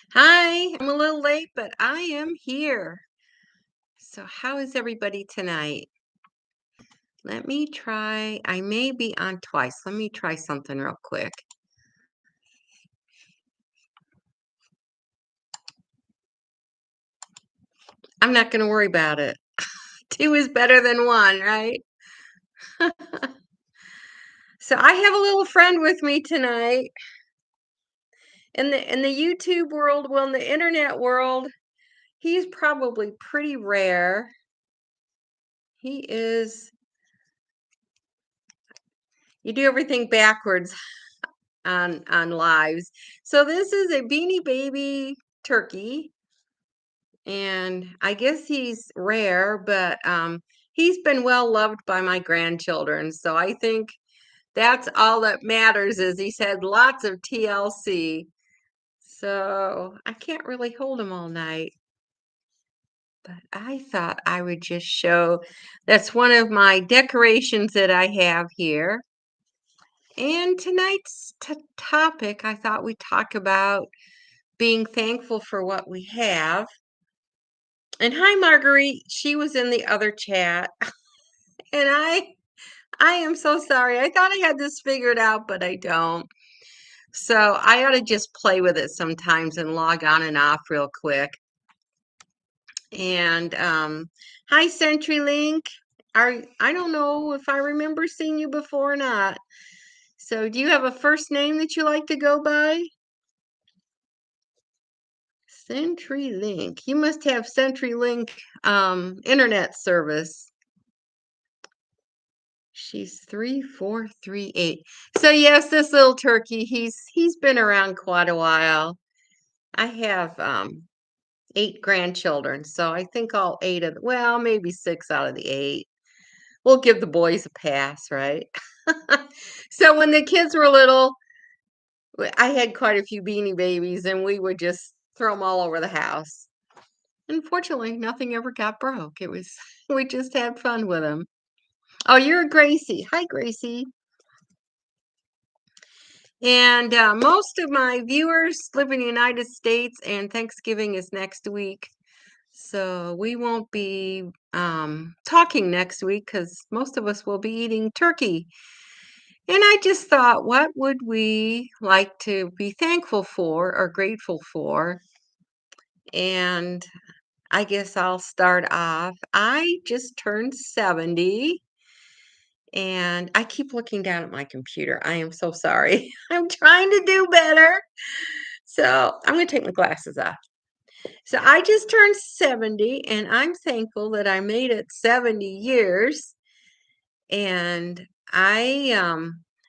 Hi, I'm a little late, but I am here. So, how is everybody tonight? Let me try. I may be on twice. Let me try something real quick. I'm not going to worry about it. Two is better than one, right? So, I have a little friend with me tonight in the YouTube world, well, in the internet world. He's probably pretty rare. He is. You do everything backwards on lives. So this is a Beanie Baby turkey, and I guess he's rare, but he's been well loved by my grandchildren. So I think that's all that matters is he's had lots of TLC. So I can't really hold him all night, but I thought I would just show that's one of my decorations that I have here. And tonight's topic, I thought we'd talk about being thankful for what we have. And hi, Marguerite. She was in the other chat. And I am so sorry. I thought I had this figured out, but I don't. So I ought to just play with it sometimes and log on and off real quick. And hi, CenturyLink. I don't know if I remember seeing you before or not. So do you have a first name that you like to go by? CenturyLink. You must have CenturyLink internet service. She's 3438. So yes, this little turkey, he's been around quite a while. I have 8 grandchildren, so I think all eight of well, maybe 6 out of the 8. We'll give the boys a pass, right? So when the kids were little, I had quite a few Beanie Babies, and we would just throw them all over the house. Unfortunately, nothing ever got broke. It was we just had fun with them. Oh, you're Gracie. Hi, Gracie. And most of my viewers live in the United States, and Thanksgiving is next week. So we won't be talking next week because most of us will be eating turkey. And I just thought, what would we like to be thankful for or grateful for? And I guess I'll start off. I just turned 70. And I keep looking down at my computer. I am so sorry. I'm trying to do better. So I'm going to take my glasses off. So I just turned 70, and I'm thankful that I made it 70 years. And I've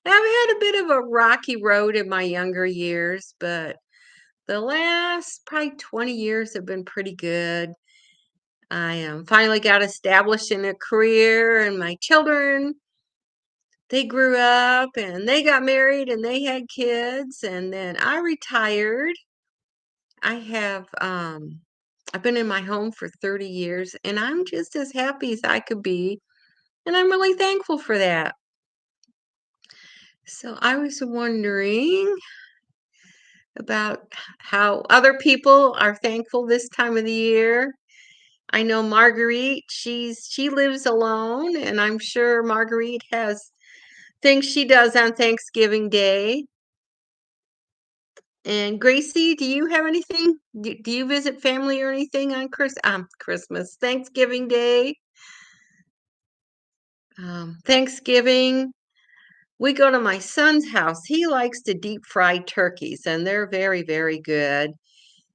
had a bit of a rocky road in my younger years, but the last probably 20 years have been pretty good. I finally got established in a career, and my children they grew up and they got married and they had kids, and then I retired. I have I've been in my home for 30 years, and I'm just as happy as I could be, and I'm really thankful for that. So I was wondering about how other people are thankful this time of the year. I know Marguerite, she lives alone, and I'm sure Marguerite has things she does on Thanksgiving Day. And Gracie, do you have anything? Do you visit family or anything on Christmas, Thanksgiving Day, Thanksgiving? We go to my son's house. He likes to deep fry turkeys, and they're very, very good.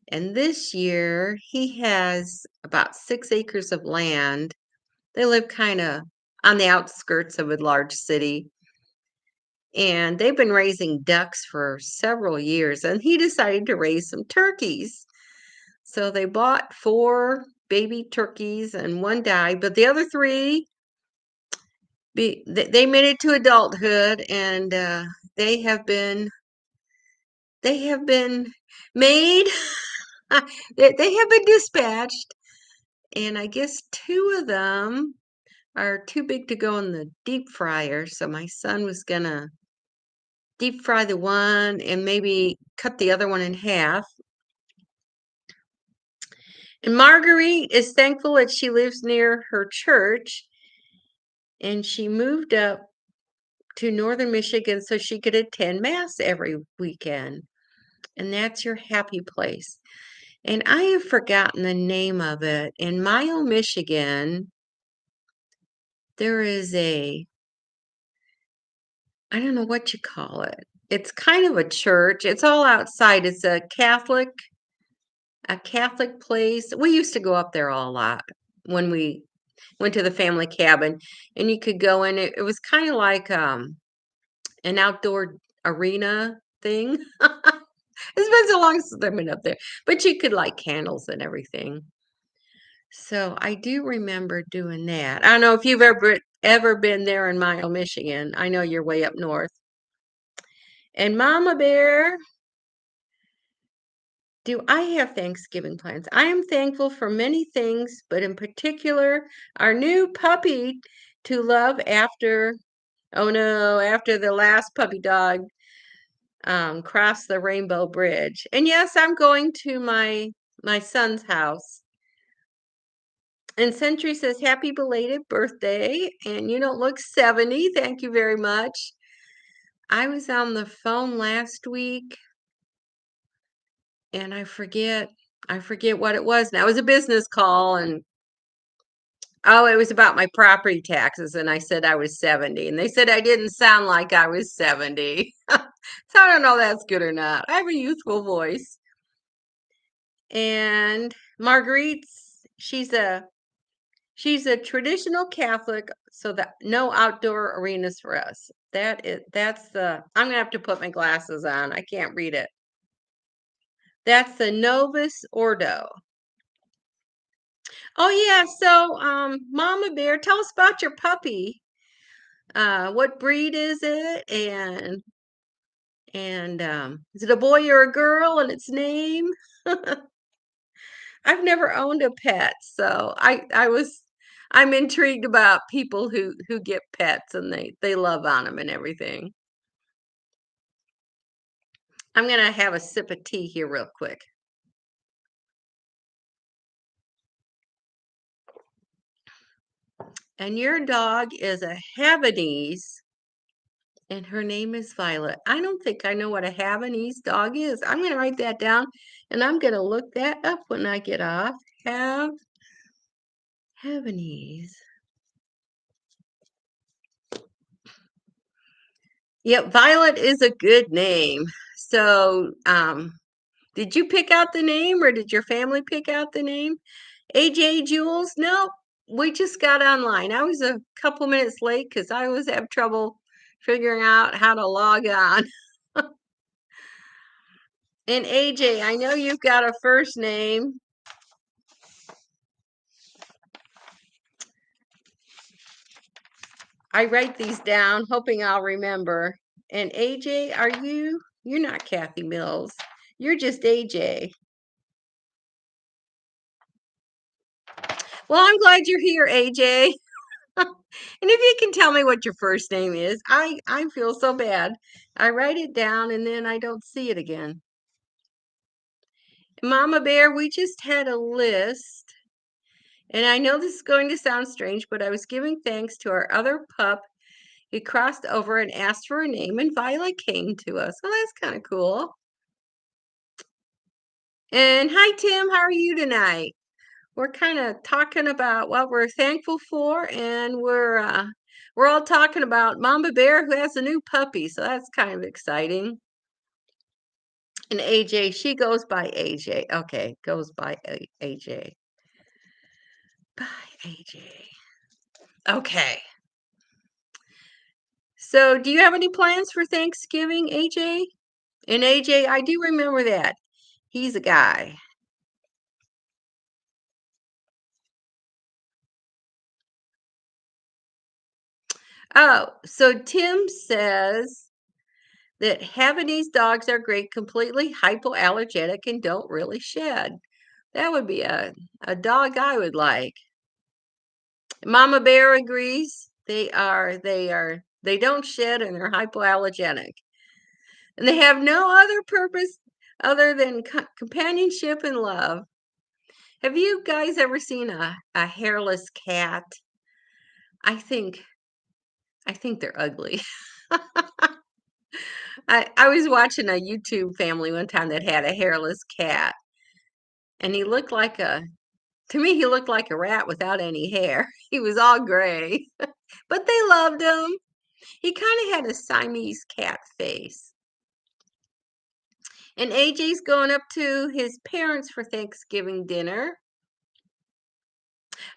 And this year, he has about 6 acres of land. They live kind of on the outskirts of a large city. And they've been raising ducks for several years, and he decided to raise some turkeys. So they bought 4 baby turkeys and one died, but the other 3 they made it to adulthood, and they have been made. They have been dispatched, and I guess 2 of them are too big to go in the deep fryer. So my son was gonna deep fry the one and maybe cut the other one in half. And Marguerite is thankful that she lives near her church, and she moved up to northern Michigan so she could attend Mass every weekend. And that's your happy place. And I have forgotten the name of it. In Mile, Michigan, there is I don't know what you call it. It's kind of a church. It's all outside. It's a Catholic place. We used to go up there a lot when we went to the family cabin, and you could go in. It was kind of like an outdoor arena thing. It's been so long since I've been up there, but you could light candles and everything. So I do remember doing that. I don't know if you've ever been there in Mile, Michigan. I know you're way up north. And Mama Bear, do I have Thanksgiving plans? I am thankful for many things, but in particular, our new puppy to love after, oh no, after the last puppy dog crossed the Rainbow Bridge. And yes, I'm going to my son's house. And Century says, happy belated birthday. And you don't look 70. Thank you very much. I was on the phone last week and I forget what it was now. It was a business call, and oh, it was about my property taxes, and I said I was 70, and they said I didn't sound like I was 70. So I don't know if that's good or not. I have a youthful voice. And Marguerite's, she's a traditional Catholic, so that no outdoor arenas for us. I'm gonna have to put my glasses on. I can't read it. That's the Novus Ordo. Oh yeah, so Mama Bear, tell us about your puppy. What breed is it? And is it a boy or a girl, and its name? I've never owned a pet, so I'm intrigued about people who get pets and they love on them and everything. I'm gonna have a sip of tea here real quick. And your dog is a Havanese, and her name is Violet. I don't think I know what a Havanese dog is. I'm gonna write that down, and I'm gonna look that up when I get off. Havanese. Yep, Violet is a good name. So, did you pick out the name or did your family pick out the name? AJ Jules? No, we just got online. I was a couple minutes late because I always have trouble figuring out how to log on. And AJ, I know you've got a first name. I write these down hoping I'll remember. And AJ, you're not Kathy Mills. You're just AJ. Well, I'm glad you're here, AJ. And if you can tell me what your first name is, I feel so bad. I write it down and then I don't see it again. Mama Bear, we just had a list. And I know this is going to sound strange, but I was giving thanks to our other pup. He crossed over and asked for a name, and Violet came to us. Well, that's kind of cool. And hi, Tim. How are you tonight? We're kind of talking about what we're thankful for, and we're all talking about Mama Bear who has a new puppy, so that's kind of exciting. And AJ, she goes by AJ. Okay, goes by AJ. By AJ. Okay. So, do you have any plans for Thanksgiving, AJ? And AJ, I do remember that. He's a guy. Oh, so Tim says that Havanese dogs are great, completely hypoallergenic, and don't really shed. That would be a dog I would like. Mama Bear agrees. They don't shed and they're hypoallergenic. And they have no other purpose other than companionship and love. Have you guys ever seen a hairless cat? I think I think they're ugly. I was watching a YouTube family one time that had a hairless cat, and he looked like a to me, he looked like a rat without any hair. He was all gray, but they loved him. He kind of had a Siamese cat face. And AJ's going up to his parents for Thanksgiving dinner.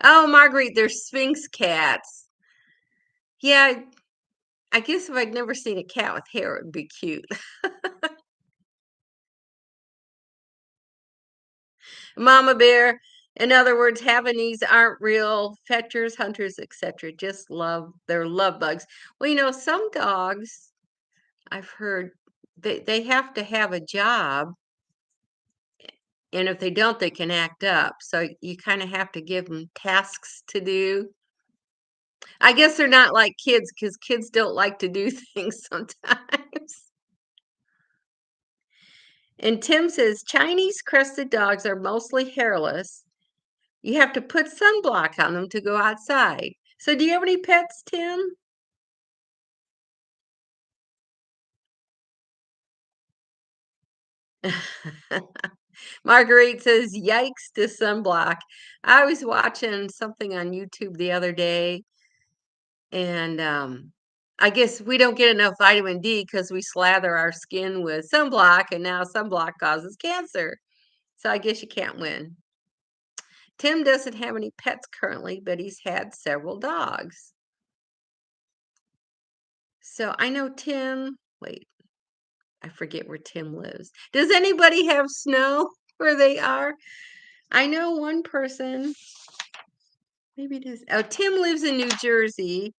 Oh, Marguerite, they're Sphinx cats. Yeah, I guess if I'd never seen a cat with hair, it would be cute. Mama bear, in other words, Havanese aren't real fetchers, hunters, etc. Just they're love bugs. Well, some dogs, I've heard, they have to have a job, and if they don't, they can act up. So you kind of have to give them tasks to do. I guess they're not like kids because kids don't like to do things sometimes. And Tim says Chinese crested dogs are mostly hairless. You have to put sunblock on them to go outside. So do you have any pets, Tim? Marguerite says, yikes to sunblock. I was watching something on YouTube the other day, and I guess we don't get enough vitamin D because we slather our skin with sunblock, and now sunblock causes cancer. So I guess you can't win. Tim doesn't have any pets currently, but he's had several dogs. So I know Tim, wait, I forget where Tim lives. Does anybody have snow where they are? I know one person, maybe it is. Oh, Tim lives in New Jersey.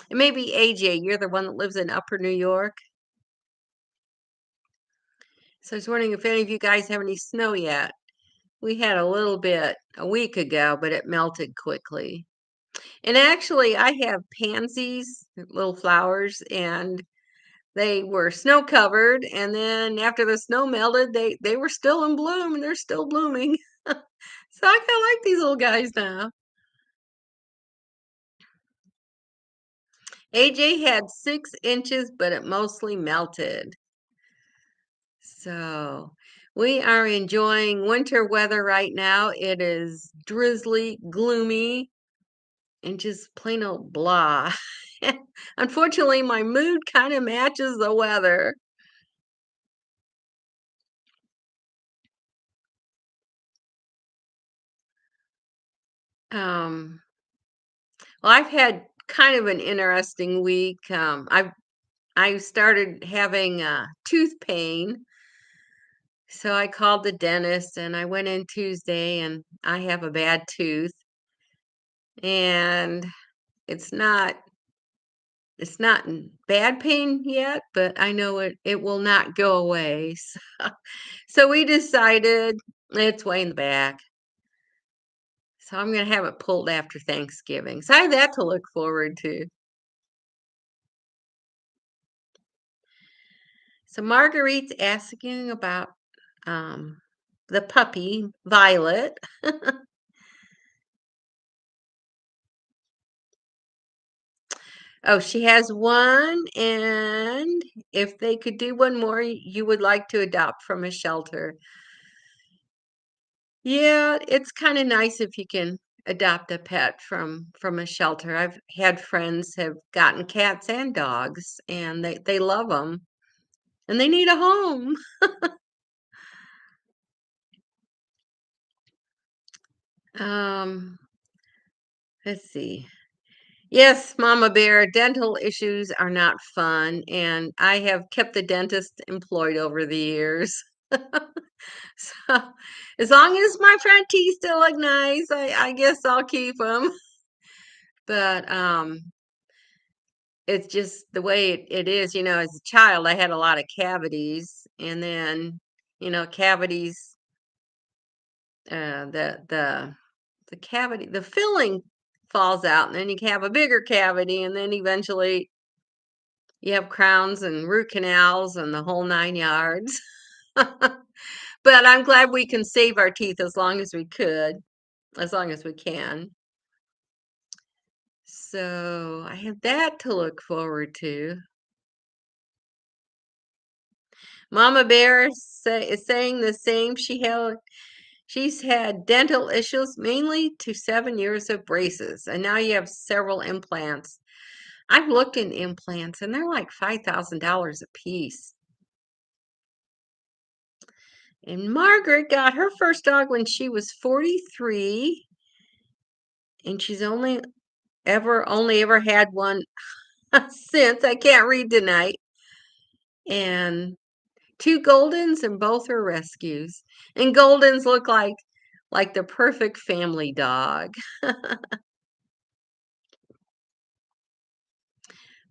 And maybe AJ, you're the one that lives in Upper New York. So I was wondering if any of you guys have any snow yet. We had a little bit a week ago, but it melted quickly. And actually, I have pansies, little flowers, and they were snow covered. And then after the snow melted, they were still in bloom, and they're still blooming. So I kind of like these little guys now. AJ had 6 inches, but it mostly melted. So we are enjoying winter weather right now. It is drizzly, gloomy, and just plain old blah. Unfortunately, my mood kind of matches the weather. Um, well, I've had kind of an interesting week. I started having tooth pain, so I called the dentist, and I went in Tuesday, and I have a bad tooth, and it's not it's not in bad pain yet, but I know it will not go away. So we decided it's way in the back. So I'm gonna have it pulled after Thanksgiving. So I have that to look forward to. So Marguerite's asking about um, the puppy, Violet. Oh, she has one, and if they could do one more, you would like to adopt from a shelter. Yeah, it's kind of nice if you can adopt a pet from a shelter. I've had friends have gotten cats and dogs, and they love them, and they need a home. Um, let's see. Yes, Mama Bear, dental issues are not fun, and I have kept the dentist employed over the years. So, as long as my front teeth still look nice, I guess I'll keep them. But it's just the way it is. As a child, I had a lot of cavities, and then, cavities, the cavity, the filling falls out, and then you have a bigger cavity, and then eventually you have crowns and root canals and the whole 9 yards. But I'm glad we can save our teeth as long as we could. as long as we can. So I have that to look forward to. Mama Bear is saying the same. She's had dental issues mainly to 7 years of braces, and now you have several implants. I've looked in implants, and they're like $5,000 a piece. And Margaret got her first dog when she was 43, and she's only ever had one since. I can't read tonight. And two Goldens, and both are rescues. And Goldens look like the perfect family dog.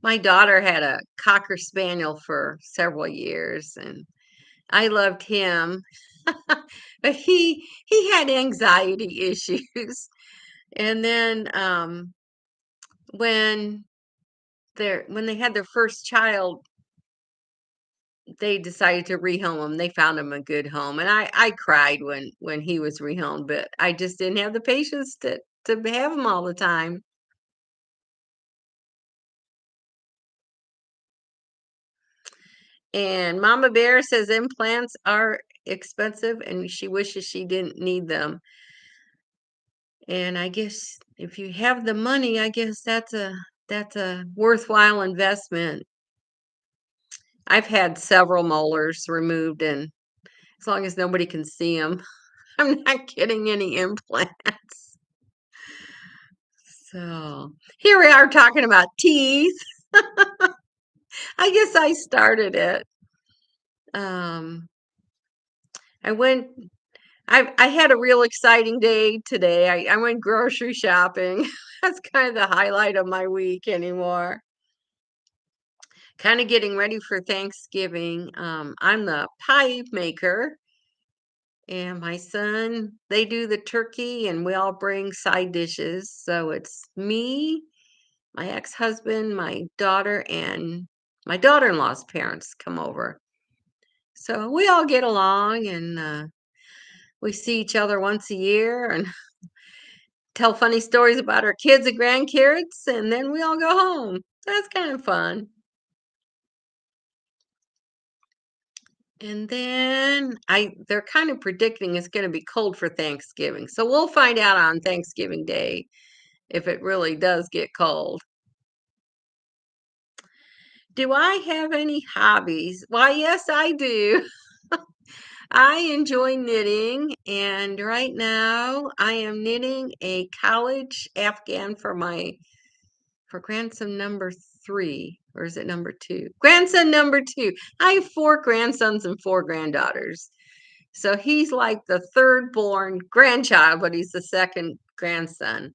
My daughter had a Cocker Spaniel for several years, and I loved him. But he had anxiety issues. And then when when they had their first child, they decided to rehome him. They found him a good home, and I cried when he was rehomed, but I just didn't have the patience to have him all the time. And Mama Bear says implants are expensive, and she wishes she didn't need them. And I guess if you have the money, I guess that's a worthwhile investment. I've had several molars removed, and as long as nobody can see them, I'm not getting any implants. So here we are talking about teeth. I guess I started it. Um, I went. I had a real exciting day today. I went grocery shopping. That's kind of the highlight of my week anymore. Kind of getting ready for Thanksgiving. I'm the pie maker, and my son, they do the turkey, and we all bring side dishes. So it's me, my ex-husband, my daughter, and my daughter-in-law's parents come over. So we all get along, and we see each other once a year and tell funny stories about our kids and grandkids, and then we all go home. That's kind of fun. And then they're kind of predicting it's going to be cold for Thanksgiving. So we'll find out on Thanksgiving Day if it really does get cold. Do I have any hobbies? Why, yes, I do. I enjoy knitting, and right now I am knitting a college Afghan for grandson number 3, or is it number 2? Grandson number 2. I have 4 grandsons and 4 granddaughters. So he's like the third born grandchild, but he's the second grandson.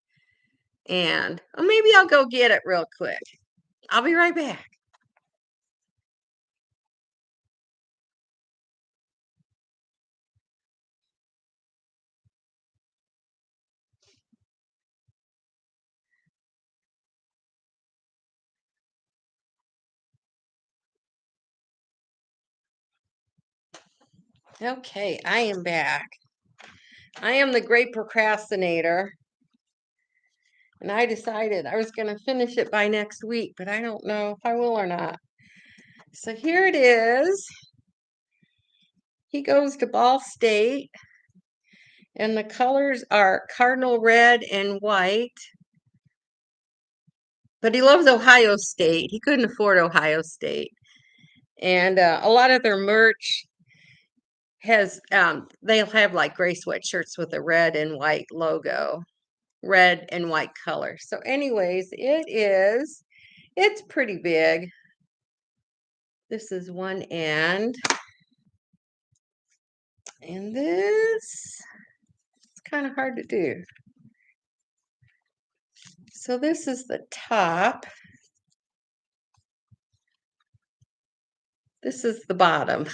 And maybe I'll go get it real quick. I'll be right back. Okay, I am back. I am the great procrastinator. And I decided I was going to finish it by next week, but I don't know if I will or not. So here it is. He goes to Ball State, and the colors are cardinal red and white. But he loves Ohio State. He couldn't afford Ohio State. And a lot of their merch they'll have like gray sweatshirts with a red and white logo, red and white color. So anyways, it's pretty big. This is one end. And this, it's kind of hard to do. So this is the top. This is the bottom.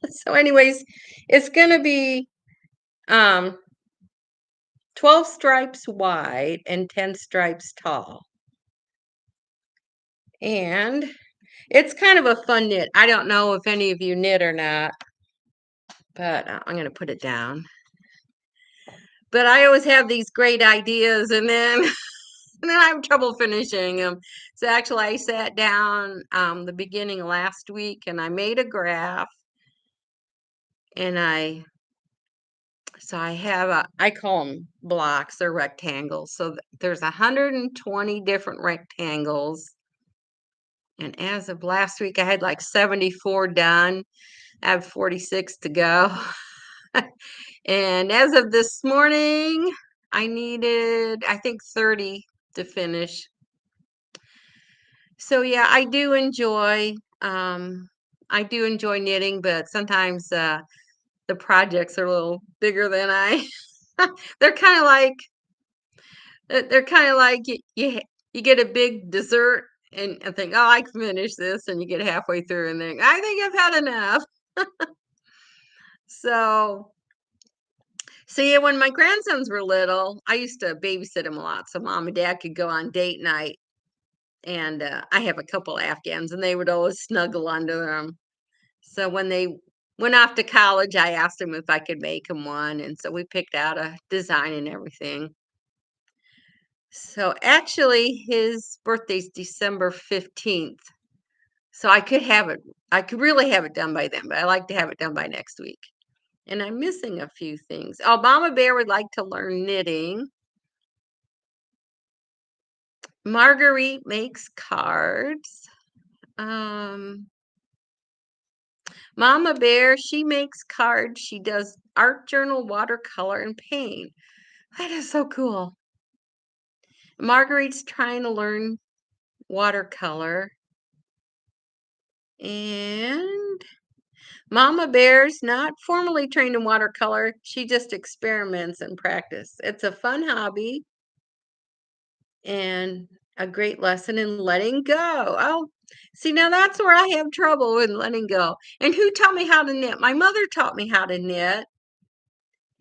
So anyways, it's going to be 12 stripes wide and 10 stripes tall. And it's kind of a fun knit. I don't know if any of you knit or not, but I'm going to put it down. But I always have these great ideas, and then and then I have trouble finishing them. So actually, I sat down the beginning of last week, and I made a graph, and I have I call them blocks. They're rectangles. So there's 120 different rectangles. And as of last week, I had like 74 done. I have 46 to go. And as of this morning, I needed, I think, 30 to finish. So yeah, I do enjoy knitting, but sometimes the projects are a little bigger than I they're kind of like you get a big dessert and think, "Oh, I can finish this," and you get halfway through and think, "I think I've had enough." So So yeah, when my grandsons were little, I used to babysit them a lot, so mom and dad could go on date night. And I have a couple Afghans, and they would always snuggle under them. So when they went off to college, I asked them if I could make them one, and so we picked out a design and everything. So actually, his birthday's December 15th, so I could really have it done by then, but I like to have it done by next week. And I'm missing a few things. Oh, Mama Bear would like to learn knitting. Marguerite makes cards. Um, Mama Bear, she makes cards. She does art journal, watercolor, and paint. That is so cool. Marguerite's trying to learn watercolor. And Mama Bear's not formally trained in watercolor. She just experiments and practice. It's a fun hobby and a great lesson in letting go. Oh, see, now that's where I have trouble in letting go. And who taught me how to knit? My mother taught me how to knit.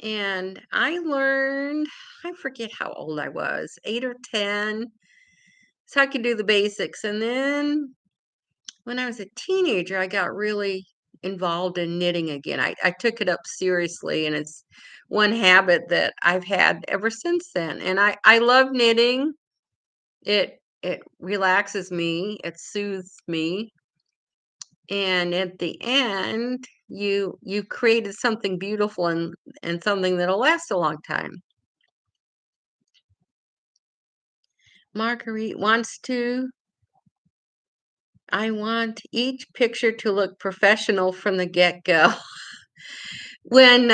And I learned, I forget how old I was, 8 or 10. So I could do the basics. And then when I was a teenager, I got really involved in knitting again. I took it up seriously, and it's one habit that I've had ever since then. And I love knitting. It relaxes me, it soothes me, and at the end, you created something beautiful and something that'll last a long time. Marguerite wants to I want each picture to look professional from the get-go. When,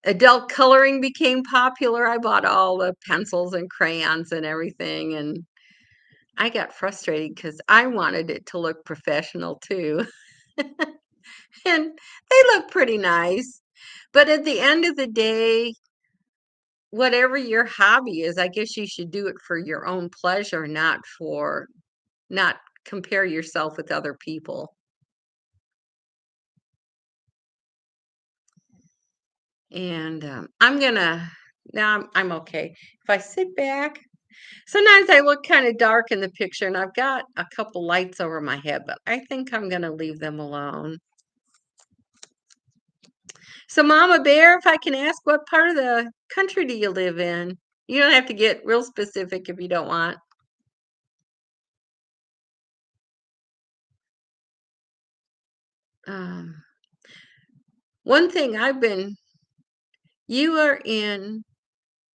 adult coloring became popular, I bought all the pencils and crayons and everything, and I got frustrated because I wanted it to look professional too. And they look pretty nice. But at the end of the day, whatever your hobby is, I guess you should do it for your own pleasure, not compare yourself with other people. And now I'm okay. If I sit back, sometimes I look kind of dark in the picture, and I've got a couple lights over my head, but I think I'm going to leave them alone. So, Mama Bear, if I can ask, what part of the country do you live in? You don't have to get real specific if you don't want. Um, One thing you are in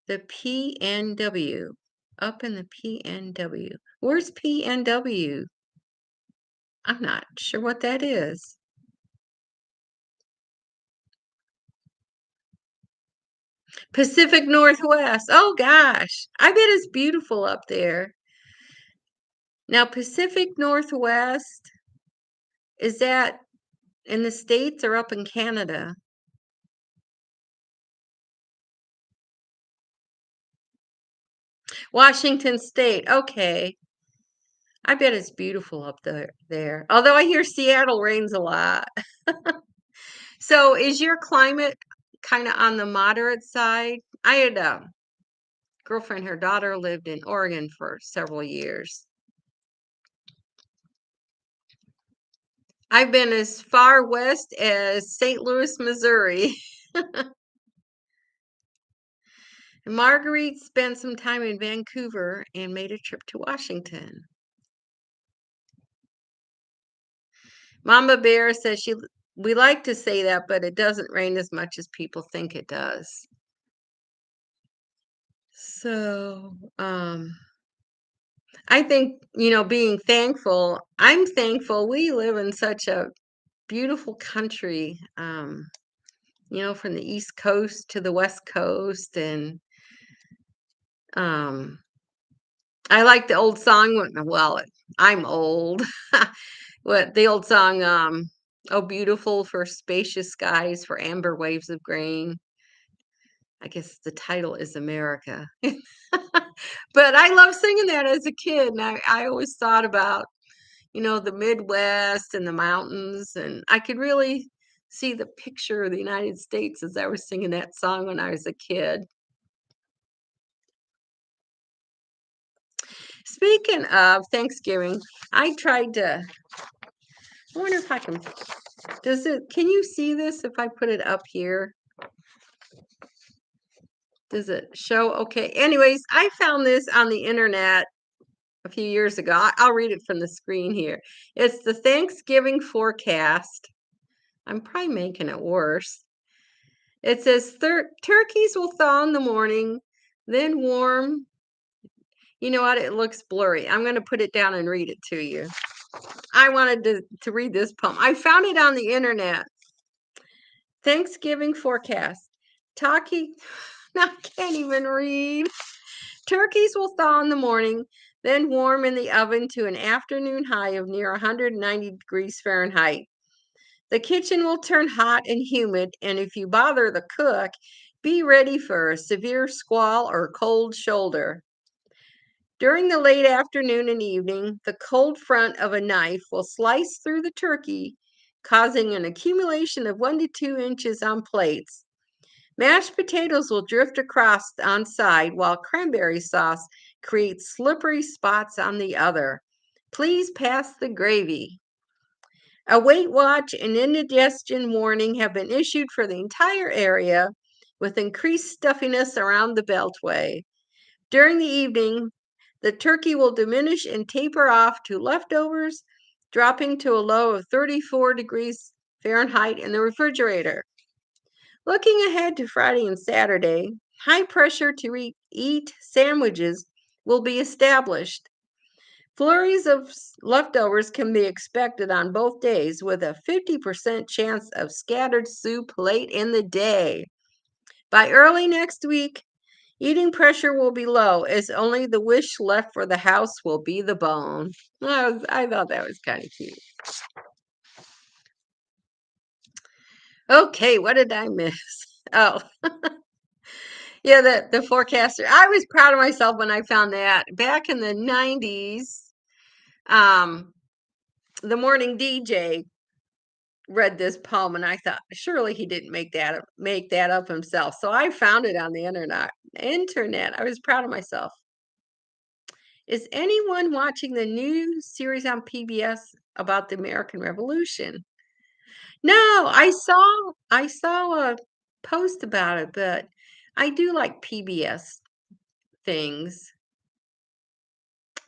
the PNW, up in the PNW. Where's PNW? I'm not sure what that is. Pacific Northwest. Oh gosh, I bet it's beautiful up there. Now, Pacific Northwest, is that in the States or up in Canada? Washington State. Okay. I bet it's beautiful up there. Although I hear Seattle rains a lot. So is your climate kind of on the moderate side? I had a girlfriend, her daughter lived in Oregon for several years. I've been as far west as St. Louis, Missouri. Marguerite spent some time in Vancouver and made a trip to Washington. Mama Bear says we like to say that, but it doesn't rain as much as people think it does. So, I think, being thankful, I'm thankful we live in such a beautiful country, from the East Coast to the West Coast. And I like the old song. Well, I'm old. What the old song, "Oh, beautiful for spacious skies, for amber waves of grain." I guess the title is America. But I love singing that as a kid, and I always thought about, the Midwest and the mountains, and I could really see the picture of the United States as I was singing that song when I was a kid. Speaking of Thanksgiving, I wonder if I can you see this if I put it up here? Does it show? Okay. Anyways, I found this on the internet a few years ago. I'll read it from the screen here. It's the Thanksgiving forecast. I'm probably making it worse. It says turkeys will thaw in the morning, then warm. You know what? It looks blurry. I'm going to put it down and read it to you. I wanted to read this poem. I found it on the internet. Thanksgiving forecast. Talkie, I can't even read. Turkeys will thaw in the morning, then warm in the oven to an afternoon high of near 190 degrees Fahrenheit. The kitchen will turn hot and humid, and if you bother the cook, be ready for a severe squall or cold shoulder. During the late afternoon and evening, the cold front of a knife will slice through the turkey, causing an accumulation of 1 to 2 inches on plates. Mashed potatoes will drift across on side, while cranberry sauce creates slippery spots on the other. Please pass the gravy. A weight watch and indigestion warning have been issued for the entire area, with increased stuffiness around the beltway. During the evening, the turkey will diminish and taper off to leftovers, dropping to a low of 34 degrees Fahrenheit in the refrigerator. Looking ahead to Friday and Saturday, high pressure to eat sandwiches will be established. Flurries of leftovers can be expected on both days, with a 50% chance of scattered soup late in the day. By early next week, eating pressure will be low, as only the wish left for the house will be the bone. I thought that was kind of cute. Okay, what did I miss? Oh, yeah, the forecaster. I was proud of myself when I found that. Back in the 90s, the morning DJ read this poem, and I thought, surely he didn't make that up himself. So I found it on the internet. I was proud of myself. Is anyone watching the new series on PBS about the American Revolution? No, I saw a post about it, but I do like PBS things.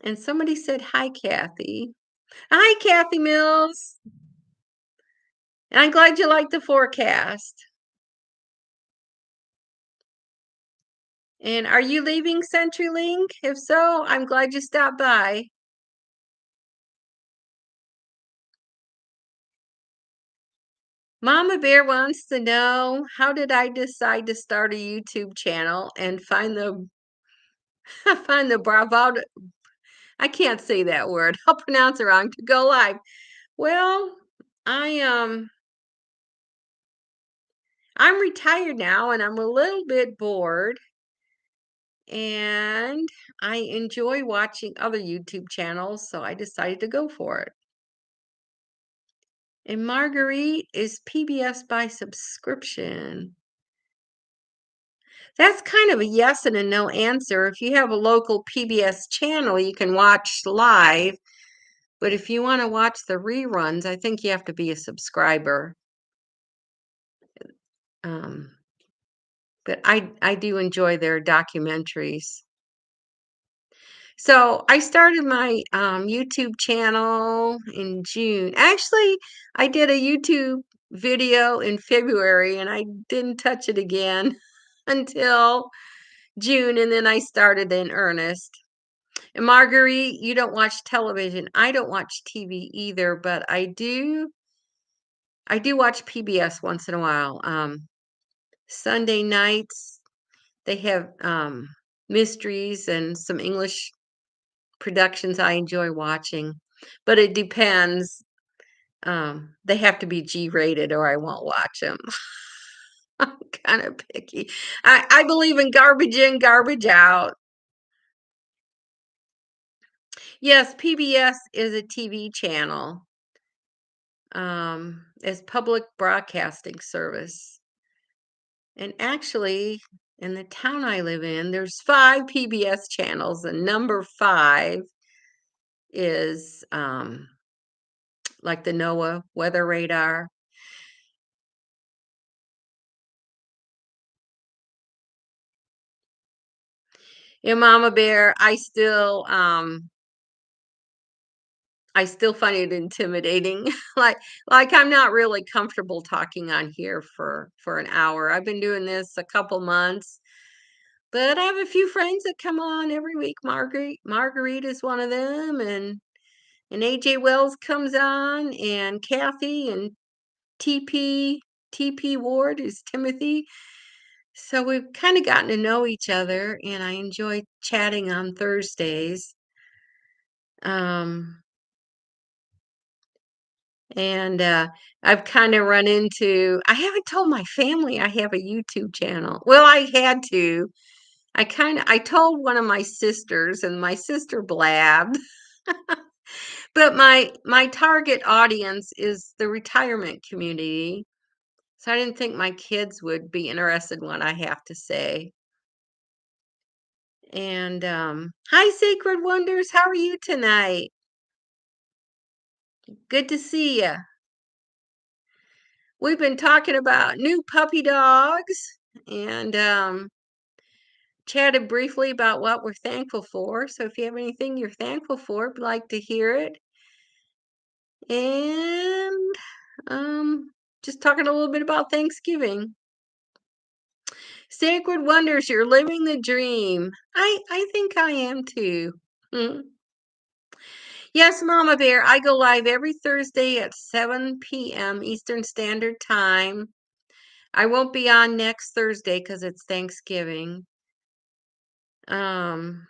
And somebody said, "Hi, Kathy." Hi, Kathy Mills. And I'm glad you like the forecast. And are you leaving CenturyLink? If so, I'm glad you stopped by. Mama Bear wants to know, how did I decide to start a YouTube channel and find the find the bravo? I can't say that word. I'll pronounce it wrong, to go live. Well, I'm retired now, and I'm a little bit bored, and I enjoy watching other YouTube channels, so I decided to go for it. And Marguerite is PBS by subscription. That's kind of a yes and a no answer. If you have a local PBS channel, you can watch live. But if you want to watch the reruns, I think you have to be a subscriber. But but I do enjoy their documentaries. So I started my YouTube channel in June. Actually, I did a YouTube video in February and I didn't touch it again until June, and then I started in earnest. And Marguerite, you don't watch television. I don't watch TV either, but I do watch PBS once in a while. Sunday nights they have mysteries and some English productions I enjoy watching, but it depends. They have to be G-rated or I won't watch them. I'm kind of picky. I believe in garbage in, garbage out. Yes, PBS is a TV channel. It's public broadcasting service. And actually, in the town I live in, there's 5 PBS channels, and number 5 is like the NOAA weather radar. Yeah, Mama Bear, I still find it intimidating. Like I'm not really comfortable talking on here for an hour. I've been doing this a couple months, but I have a few friends that come on every week. Marguerite is one of them, and AJ Wells comes on, and Kathy, and TP Ward is Timothy. So we've kind of gotten to know each other, and I enjoy chatting on Thursdays. Um, and I've kind of run into, I haven't told my family I have a YouTube channel. Well, I had to. I told one of my sisters, and my sister blabbed. But my target audience is the retirement community. So I didn't think my kids would be interested in what I have to say. And hi, Sacred Wonders. How are you tonight? Good to see you. We've been talking about new puppy dogs and chatted briefly about what we're thankful for. So if you have anything you're thankful for, I'd like to hear it. And just talking a little bit about Thanksgiving. Sacred Wonders, you're living the dream. I think I am too. Mm. Yes, Mama Bear, I go live every Thursday at 7 p.m. Eastern Standard Time. I won't be on next Thursday because it's Thanksgiving. Um,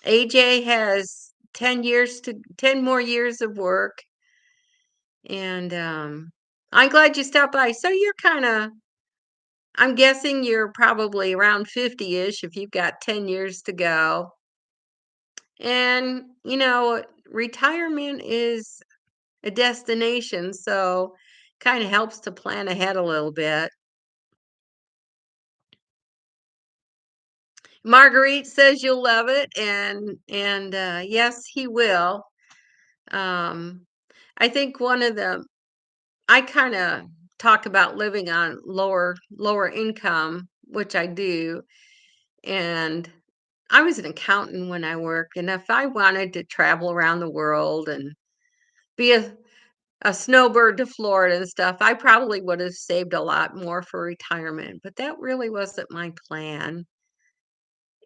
AJ has 10 more years of work, and I'm glad you stopped by. So you're kind of, I'm guessing you're probably around 50-ish if you've got 10 years to go. And retirement is a destination, so kind of helps to plan ahead a little bit. Marguerite says you'll love it, and yes, he will. Um, I think I kind of talk about living on lower income, which I do, and I was an accountant when I worked, and if I wanted to travel around the world and be a snowbird to Florida and stuff, I probably would have saved a lot more for retirement, but that really wasn't my plan.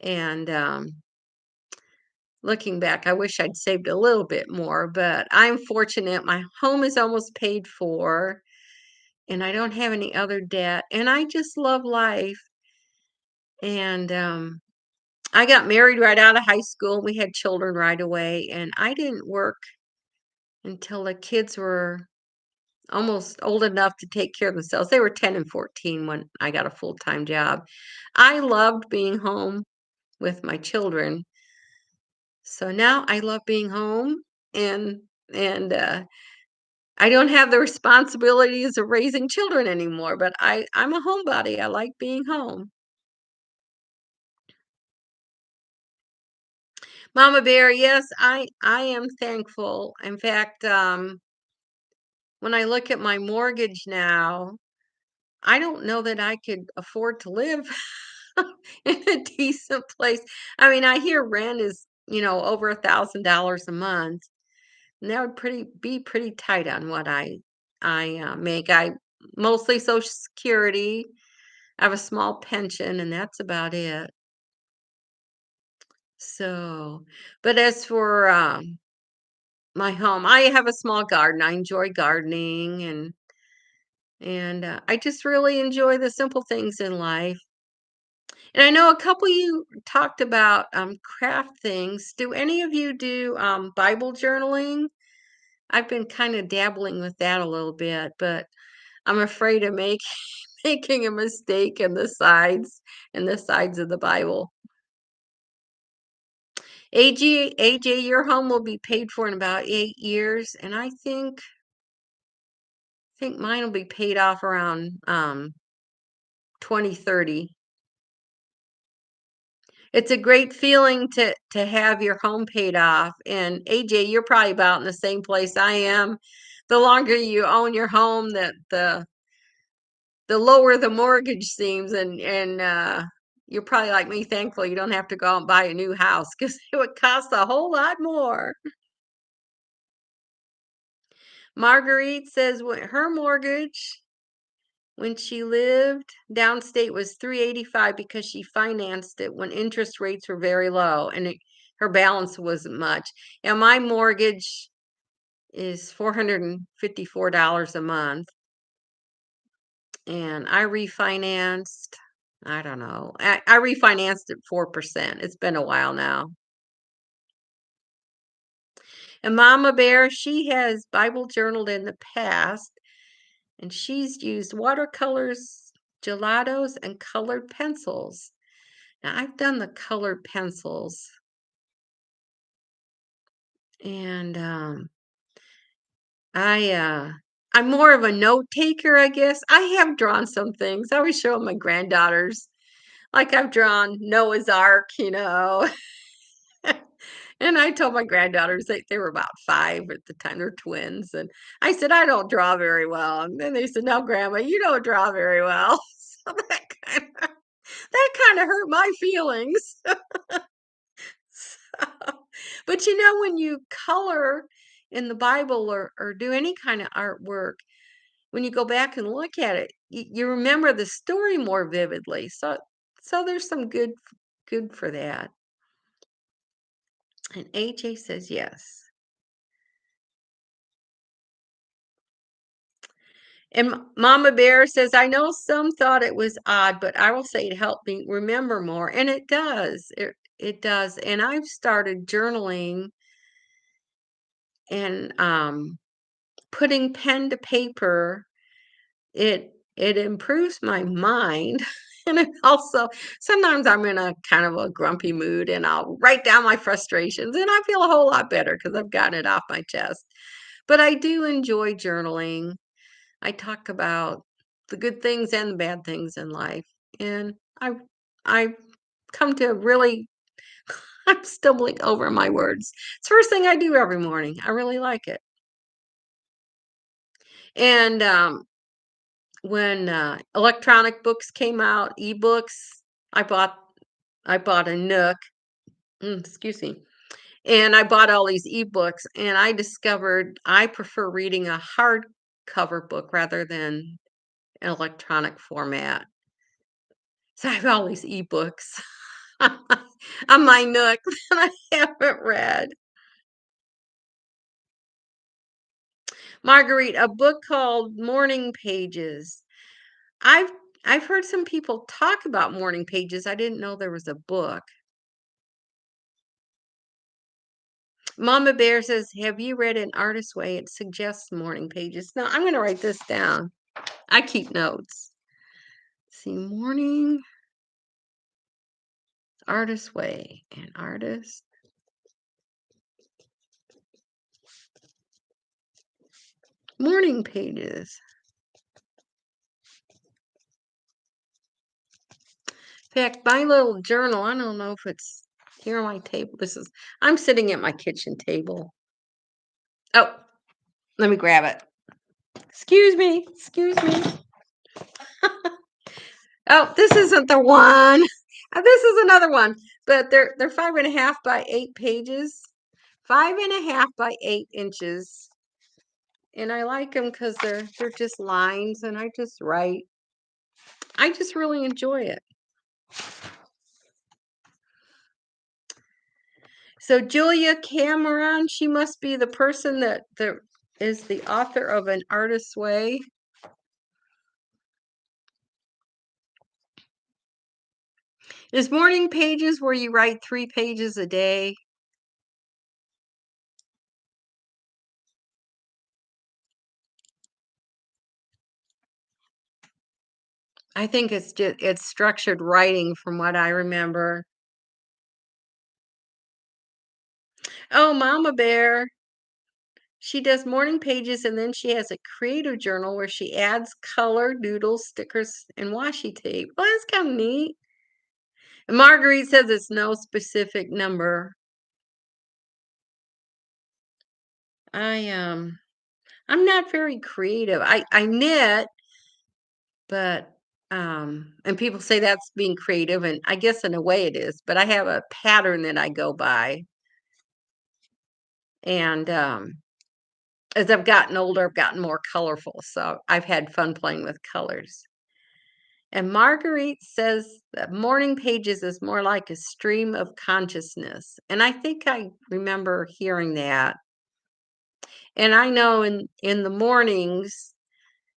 And looking back, I wish I'd saved a little bit more, but I'm fortunate. My home is almost paid for, and I don't have any other debt, and I just love life. And I got married right out of high school. We had children right away, and I didn't work until the kids were almost old enough to take care of themselves. They were 10 and 14 when I got a full-time job. I loved being home with my children. So now I love being home, and I don't have the responsibilities of raising children anymore, but I'm a homebody. I like being home. Mama Bear, yes, I am thankful. In fact, when I look at my mortgage now, I don't know that I could afford to live in a decent place. I mean, I hear rent is, over $1,000 a month, and that would be pretty tight on what I make. I mostly Social Security. I have a small pension, and that's about it. So, but as for my home, I have a small garden. I enjoy gardening, and I just really enjoy the simple things in life. And I know a couple you talked about craft things. Do any of you do Bible journaling? I've been kind of dabbling with that a little bit, but I'm afraid of making a mistake in the sides of the Bible. AJ, your home will be paid for in about 8 years, and I think mine will be paid off around 2030. It's a great feeling to have your home paid off. And AJ, you're probably about in the same place I am. The longer you own your home, the lower the mortgage seems, and you're probably like me, thankful you don't have to go out and buy a new house because it would cost a whole lot more. Marguerite says her mortgage when she lived downstate was 385 because she financed it when interest rates were very low and her balance wasn't much. And my mortgage is $454 a month, and I refinanced. I don't know. I refinanced at 4%. It's been a while now. And Mama Bear, she has Bible journaled in the past, and she's used watercolors, gelatos, and colored pencils. Now, I've done the colored pencils, and I I'm more of a note taker, I guess. I have drawn some things. I always show my granddaughters. Like I've drawn Noah's Ark. And I told my granddaughters they were about 5 at the time. They're twins. And I said, I don't draw very well. And then they said, no, Grandma, you don't draw very well. So that kind of hurt my feelings. So, but when you color in the Bible or do any kind of artwork, when you go back and look at it, you remember the story more vividly. So there's some good for that. And AJ says yes. And Mama Bear says, I know some thought it was odd, but I will say it helped me remember more. And it does. It does. And I've started journaling and putting pen to paper. It improves my mind. And it also, sometimes I'm in a kind of a grumpy mood and I'll write down my frustrations and I feel a whole lot better because I've gotten it off my chest. But I do enjoy journaling. I talk about the good things and the bad things in life. And I've come to really I'm stumbling over my words. It's the first thing I do every morning. I really like it. And when electronic books came out, ebooks, I bought I bought a Nook. Excuse me. And I bought all these ebooks, and I discovered I prefer reading a hardcover book rather than an electronic format. So I have all these ebooks on my Nook that I haven't read. Marguerite, a book called Morning Pages. I've I've heard some people talk about Morning Pages. I didn't know there was a book. Mama Bear says, "Have you read An Artist's Way? It suggests morning pages." Now, I'm going to write this down. I keep notes. See, Morning Artist's Way. An artist. Morning pages. In fact, my little journal, I don't know if it's here on my table. I'm sitting at my kitchen table. Oh, let me grab it. Excuse me. Excuse me. Oh, this isn't the one. This is another one, but they're 5.5 by 8 pages, 5.5 by 8 inches, and I like them because they're just lines, and I just write. I just really enjoy it. So Julia Cameron, she must be the person that is the author of An Artist's Way. Is morning pages where you write 3 pages a day? I think it's structured writing from what I remember. Oh, Mama Bear. She does morning pages and then she has a creative journal where she adds color, doodles, stickers, and washi tape. Well, that's kind of neat. And Marguerite says it's no specific number. I I'm not very creative. I knit, but and people say that's being creative, and I guess in a way it is, but I have a pattern that I go by. And as I've gotten older, I've gotten more colorful, so I've had fun playing with colors. And Marguerite says that morning pages is more like a stream of consciousness. And I think I remember hearing that. And I know in the mornings,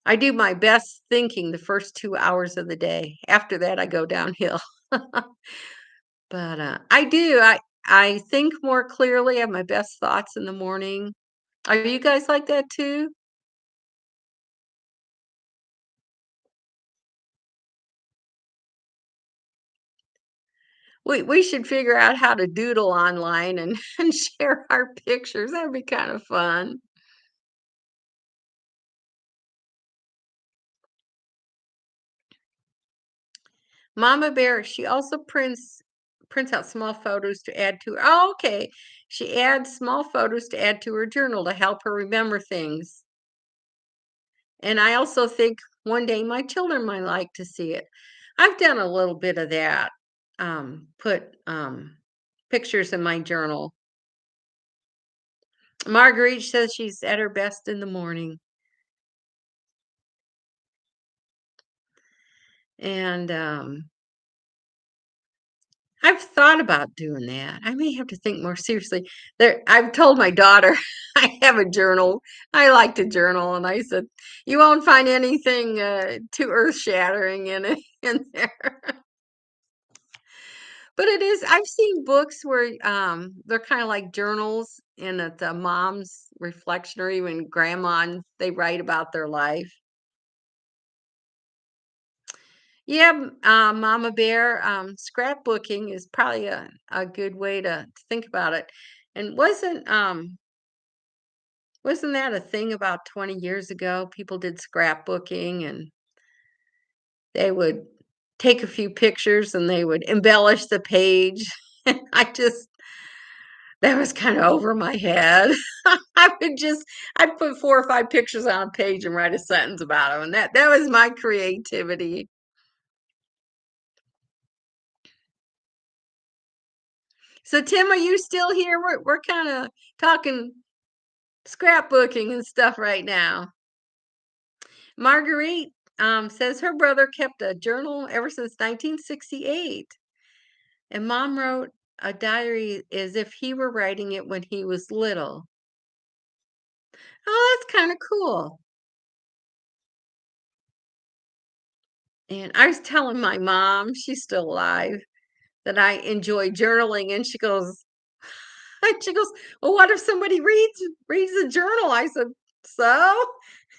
I do my best thinking the first 2 hours of the day. After that, I go downhill. But I do. I think more clearly. I have my best thoughts in the morning. Are you guys like that too? We should figure out how to doodle online and, and share our pictures. That'd be kind of fun. Mama Bear, she also prints out small photos to add to her. Oh, okay. She adds small photos to add to her journal to help her remember things. And I also think one day my children might like to see it. I've done a little bit of that. Put pictures in my journal. Marguerite says she's at her best in the morning. And I've thought about doing that. I may have to think more seriously. I've told my daughter I have a journal. I like to journal, and I said you won't find anything too earth-shattering in it in there. But it is. I've seen books where they're kind of like journals, and it's a mom's reflection, or even grandma, and they write about their life. Yeah, Mama Bear, scrapbooking is probably a good way to think about it. And wasn't that a thing about 20 years ago? People did scrapbooking and they would take a few pictures and they would embellish the page. And I just that was kind of over my head. I'd put 4 or 5 pictures on a page and write a sentence about them, and that was my creativity. So Tim, are you still here? We're kind of talking scrapbooking and stuff right now. Marguerite says her brother kept a journal ever since 1968, and mom wrote a diary as if he were writing it when he was little. Oh, that's kind of cool. And I was telling my mom, she's still alive, that I enjoy journaling, and and she goes, "Well, what if somebody reads the journal?" I said, "So?"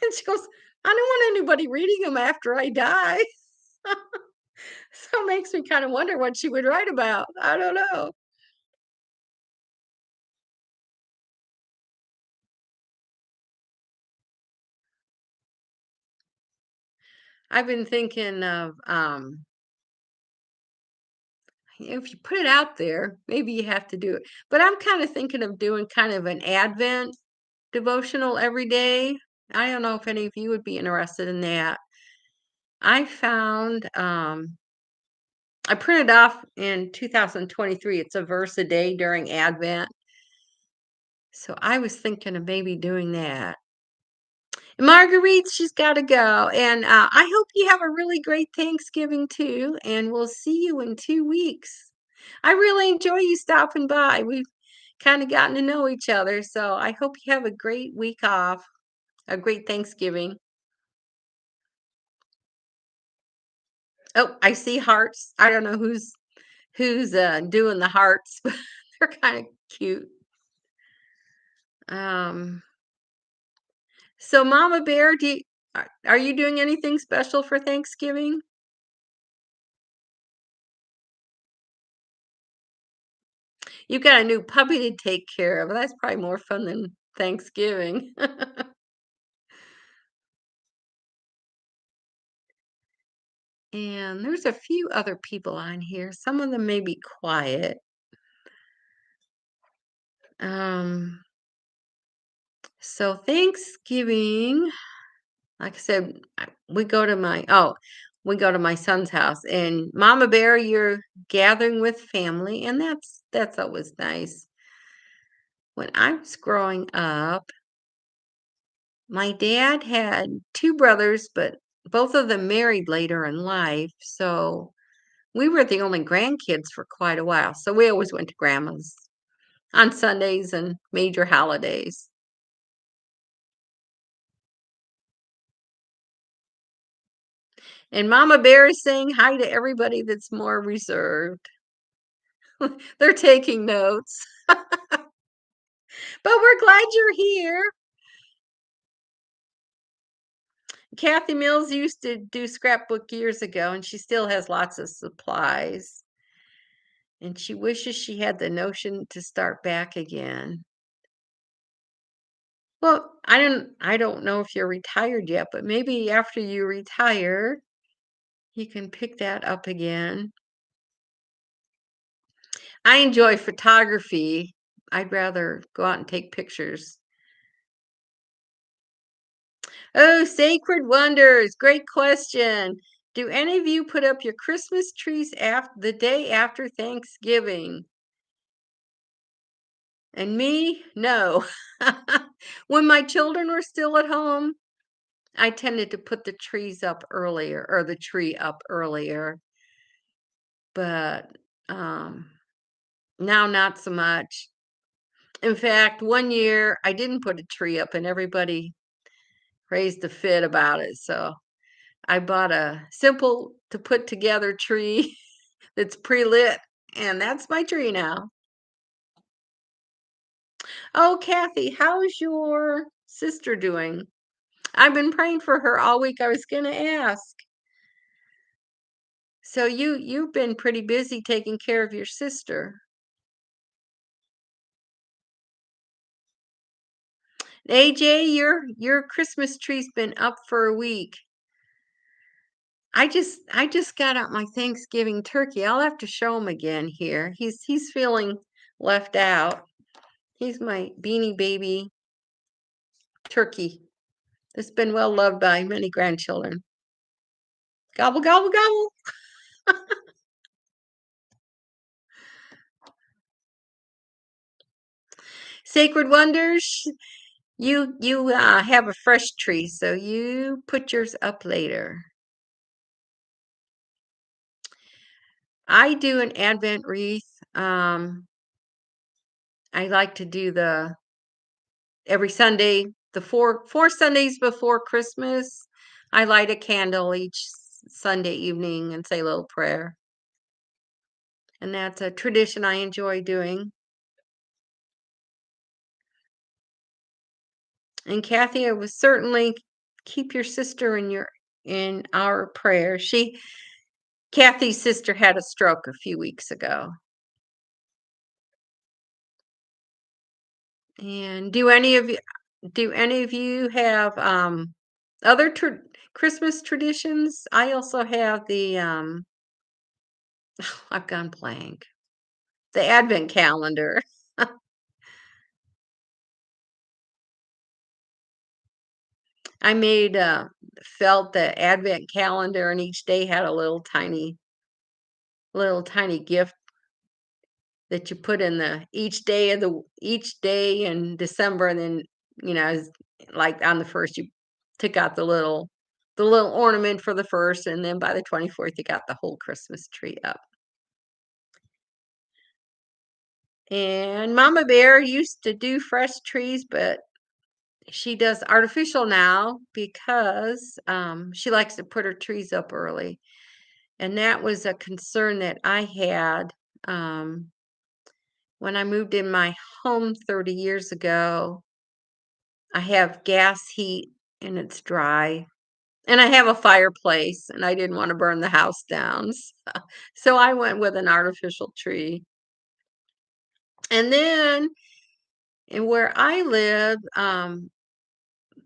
And she goes, "I don't want anybody reading them after I die." So it makes me kind of wonder what she would write about. I don't know. I've been thinking of, if you put it out there, maybe you have to do it. But I'm kind of thinking of doing kind of an Advent devotional every day. I don't know if any of you would be interested in that. I found, I printed off in 2023, it's a verse a day during Advent. So I was thinking of maybe doing that. Marguerite, she's got to go. And I hope you have a really great Thanksgiving too. And we'll see you in 2 weeks. I really enjoy you stopping by. We've kind of gotten to know each other. So I hope you have a great week off, a great Thanksgiving. Oh, I see hearts. I don't know who's doing the hearts, but they're kind of cute. Um, so Mama Bear, are you doing anything special for Thanksgiving? You've got a new puppy to take care of. That's probably more fun than Thanksgiving. And there's a few other people on here. Some of them may be quiet. Um, so Thanksgiving, like I said, we go to my son's house, and Mama Bear, you're gathering with family, and that's always nice. When I was growing up, my dad had two brothers, but both of them married later in life, so we were the only grandkids for quite a while. So we always went to grandma's on Sundays and major holidays. And Mama Bear is saying hi to everybody that's more reserved. They're taking notes. But we're glad you're here. Kathy Mills used to do scrapbook years ago, and she still has lots of supplies. And she wishes she had the notion to start back again. Well, I don't know if you're retired yet, but maybe after you retire, you can pick that up again. I enjoy photography. I'd rather go out and take pictures. Oh, Sacred Wonders, great question. Do any of you put up your Christmas trees after the day after Thanksgiving? And me? No. When my children were still at home, I tended to put the trees up earlier or the tree up earlier. But now not so much. In fact, one year I didn't put a tree up and everybody raised a fit about it. So I bought a simple to put together tree that's pre-lit, and that's my tree now. Oh, Kathy, how's your sister doing? I've been praying for her all week. I was going to ask. So you've been pretty busy taking care of your sister. AJ, your Christmas tree's been up for a week. I just got out my Thanksgiving turkey. I'll have to show him again here. He's feeling left out. He's my beanie baby turkey that's been well loved by many grandchildren. Gobble gobble gobble. Sacred Wonders, you have a fresh tree, so you put yours up later. I do an Advent wreath. I like to do the every Sunday, the four Sundays before Christmas. I light a candle each Sunday evening and say a little prayer. And that's a tradition I enjoy doing. And Kathy, I would certainly keep your sister in our prayers. Kathy's sister had a stroke a few weeks ago. And do any of you have other Christmas traditions? I also have the I've gone blank. The Advent calendar. I made felt the advent calendar, and each day had a little tiny gift that you put in the each day in December, and then like on the first you took out the little ornament for the first, and then by the 24th you got the whole Christmas tree up. And Mama Bear used to do fresh trees, but she does artificial now because she likes to put her trees up early. And that was a concern that I had um, when I moved in my home 30 years ago. I have gas heat and it's dry. And I have a fireplace and I didn't want to burn the house down. So I went with an artificial tree. And then and where I live,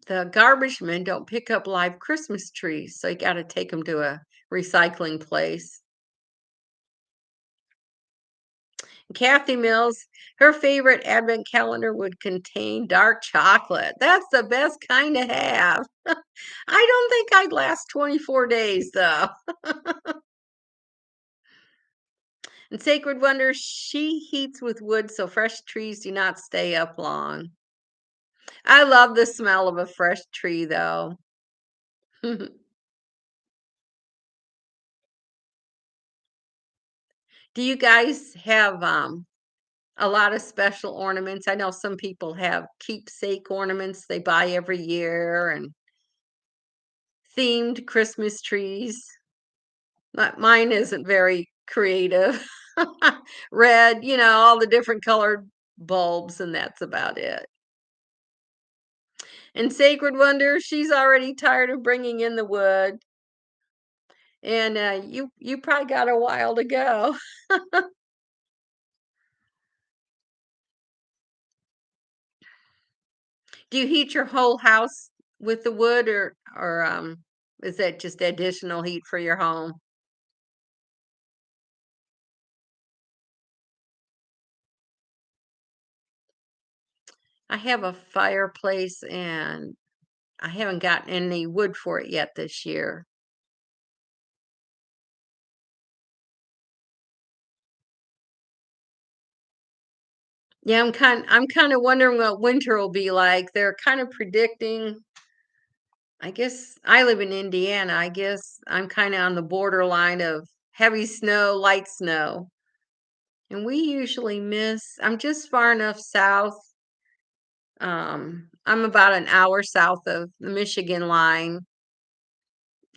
the garbage men don't pick up live Christmas trees, so you got to take them to a recycling place. Kathy Mills, her favorite advent calendar would contain dark chocolate. That's the best kind to have. I don't think I'd last 24 days though. And Sacred Wonder, she heats with wood so fresh trees do not stay up long. I love the smell of a fresh tree though. Do you guys have a lot of special ornaments? I know some people have keepsake ornaments they buy every year and themed Christmas trees. Mine isn't very creative. Red, all the different colored bulbs, and that's about it. And Sacred Wonder, she's already tired of bringing in the wood, and you probably got a while to go. Do you heat your whole house with the wood, or is that just additional heat for your home? I have a fireplace and I haven't gotten any wood for it yet this year. Yeah, I'm kind of wondering what winter will be like. They're kind of predicting, I guess I live in Indiana. I guess I'm kind of on the borderline of heavy snow, light snow. And we usually I'm just far enough south. I'm about an hour south of the Michigan line,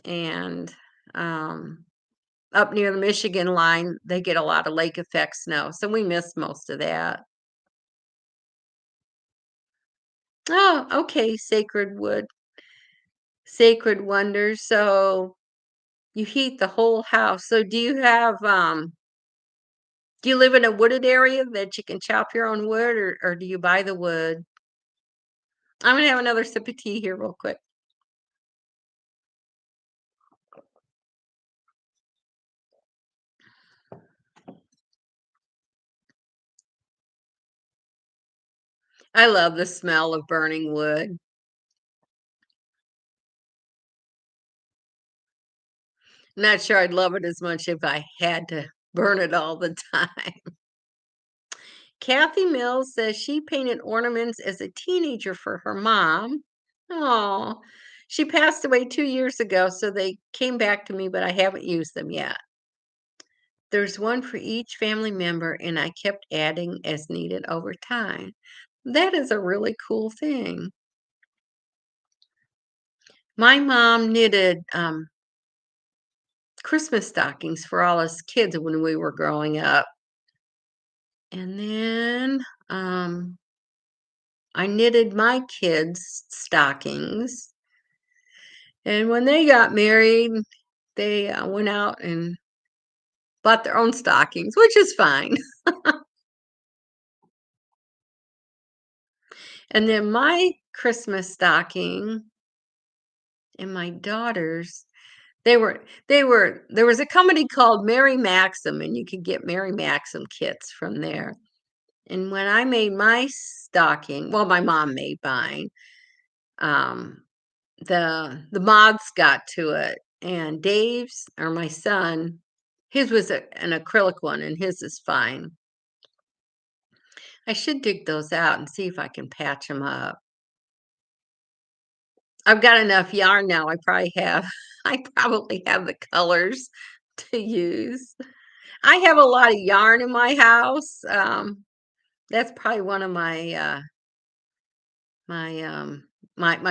and um up near the Michigan line, they get a lot of lake effect snow, so we miss most of that. Oh, okay, Sacred Wonders. So you heat the whole house. So do you live in a wooded area that you can chop your own wood, or do you buy the wood? I'm gonna have another sip of tea here real quick. I love the smell of burning wood. Not sure I'd love it as much if I had to burn it all the time. Kathy Mills says she painted ornaments as a teenager for her mom. Oh, she passed away 2 years ago, so they came back to me, but I haven't used them yet. There's one for each family member, and I kept adding as needed over time. That is a really cool thing. My mom knitted Christmas stockings for all us kids when we were growing up. And then I knitted my kids' stockings. And when they got married, they went out and bought their own stockings, which is fine. And then my Christmas stocking and my daughter's, there was a company called Mary Maxim, and you could get Mary Maxim kits from there. And when I made my stocking, well, my mom made mine. Um, the moths got to it. And Dave's, or my son, his was an acrylic one, and his is fine. I should dig those out and see if I can patch them up. I've got enough yarn now. I probably have the colors to use. I have a lot of yarn in my house. That's probably one of my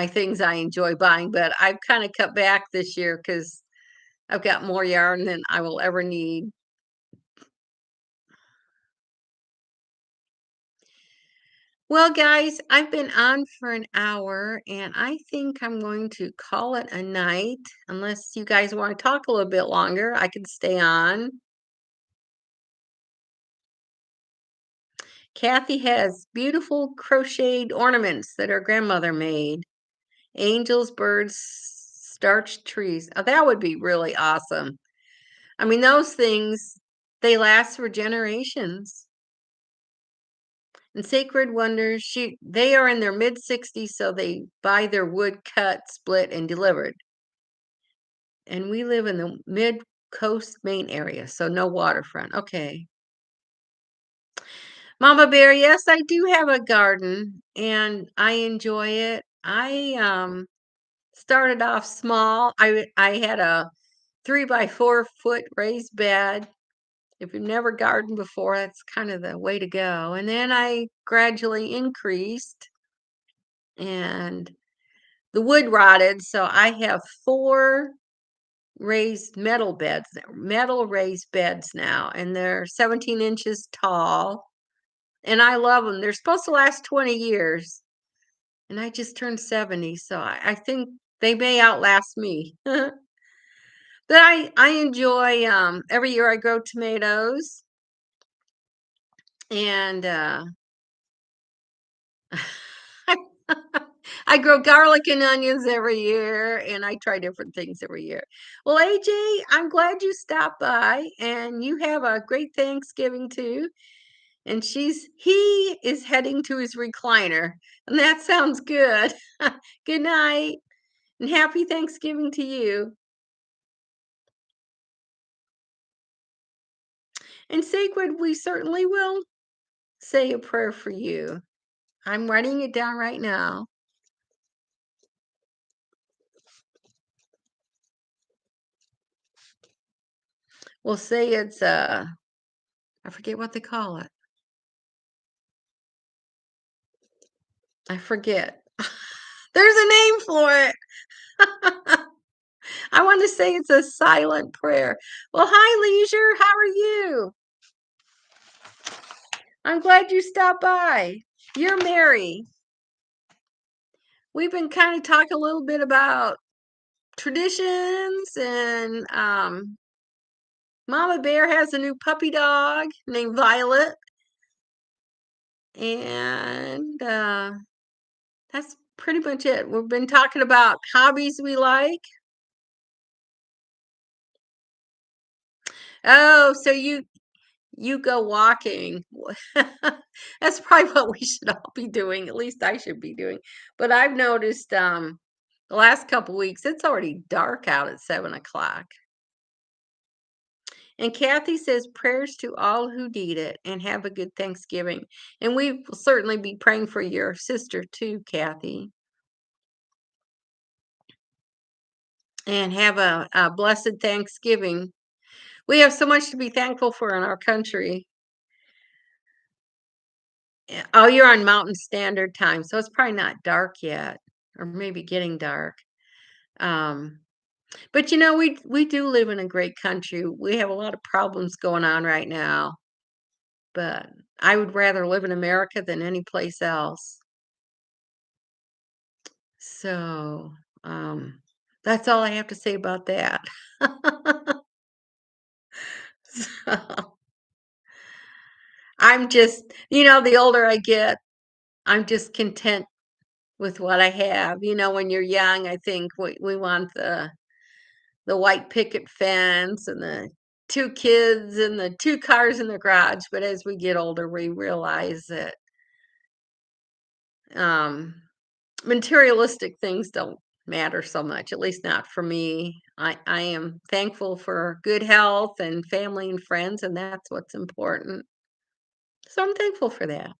things I enjoy buying, but I've kind of cut back this year because I've got more yarn than I will ever need. Well, guys, I've been on for an hour, and I think I'm going to call it a night. Unless you guys want to talk a little bit longer, I could stay on. Kathy has beautiful crocheted ornaments that her grandmother made. Angels, birds, starched trees. Oh, that would be really awesome. I mean, those things, they last for generations. And Sacred Wonders, they are in their mid-60s, so they buy their wood cut, split, and delivered. And we live in the mid-coast Maine area, so no waterfront. Okay. Mama Bear, yes, I do have a garden, and I enjoy it. I started off small. I had a 3 by 4 foot raised bed. If you've never gardened before, that's kind of the way to go. And then I gradually increased, and the wood rotted, so I have 4 metal raised beds now, and they're 17 inches tall, and I love them. They're supposed to last 20 years, and I just turned 70, so I think they may outlast me. But I enjoy, every year I grow tomatoes, and I grow garlic and onions every year, and I try different things every year. Well, AJ, I'm glad you stopped by, and you have a great Thanksgiving too. And he is heading to his recliner, and that sounds good. Good night, and happy Thanksgiving to you. And Sacred, we certainly will say a prayer for you. I'm writing it down right now. We'll say it's I forget what they call it. I forget. There's a name for it. I want to say it's a silent prayer. Well, hi, Leisure. How are you? I'm glad you stopped by. You're Mary. We've been kind of talking a little bit about traditions, and Mama Bear has a new puppy dog named Violet, and that's pretty much it. We've been talking about hobbies we like. Oh, so you go walking. That's probably what we should all be doing. At least I should be doing. But I've noticed the last couple weeks it's already dark out at 7 o'clock. And Kathy says prayers to all who need it, and have a good Thanksgiving. And we will certainly be praying for your sister too, Kathy. And have a blessed Thanksgiving. We have so much to be thankful for in our country. Oh, you're on Mountain Standard Time, so it's probably not dark yet, or maybe getting dark. Um, but we do live in a great country. We have a lot of problems going on right now, but I would rather live in America than any place else. So, that's all I have to say about that. So, I'm just, the older I get, I'm just content with what I have. When you're young, I think we want the white picket fence and the 2 kids and the 2 cars in the garage, but as we get older, we realize that, um, materialistic things don't matter so much, at least not for me. I am thankful for good health and family and friends, and that's what's important. So I'm thankful for that.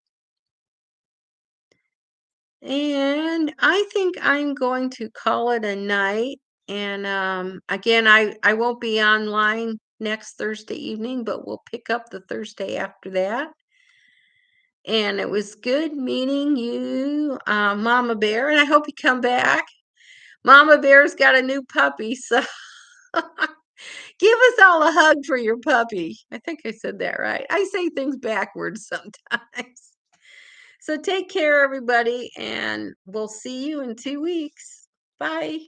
And I think I'm going to call it a night. And again, I won't be online next Thursday evening, but we'll pick up the Thursday after that. And it was good meeting you, Mama Bear, and I hope you come back. Mama Bear's got a new puppy, so give us all a hug for your puppy. I think I said that right. I say things backwards sometimes. So take care, everybody, and we'll see you in 2 weeks. Bye.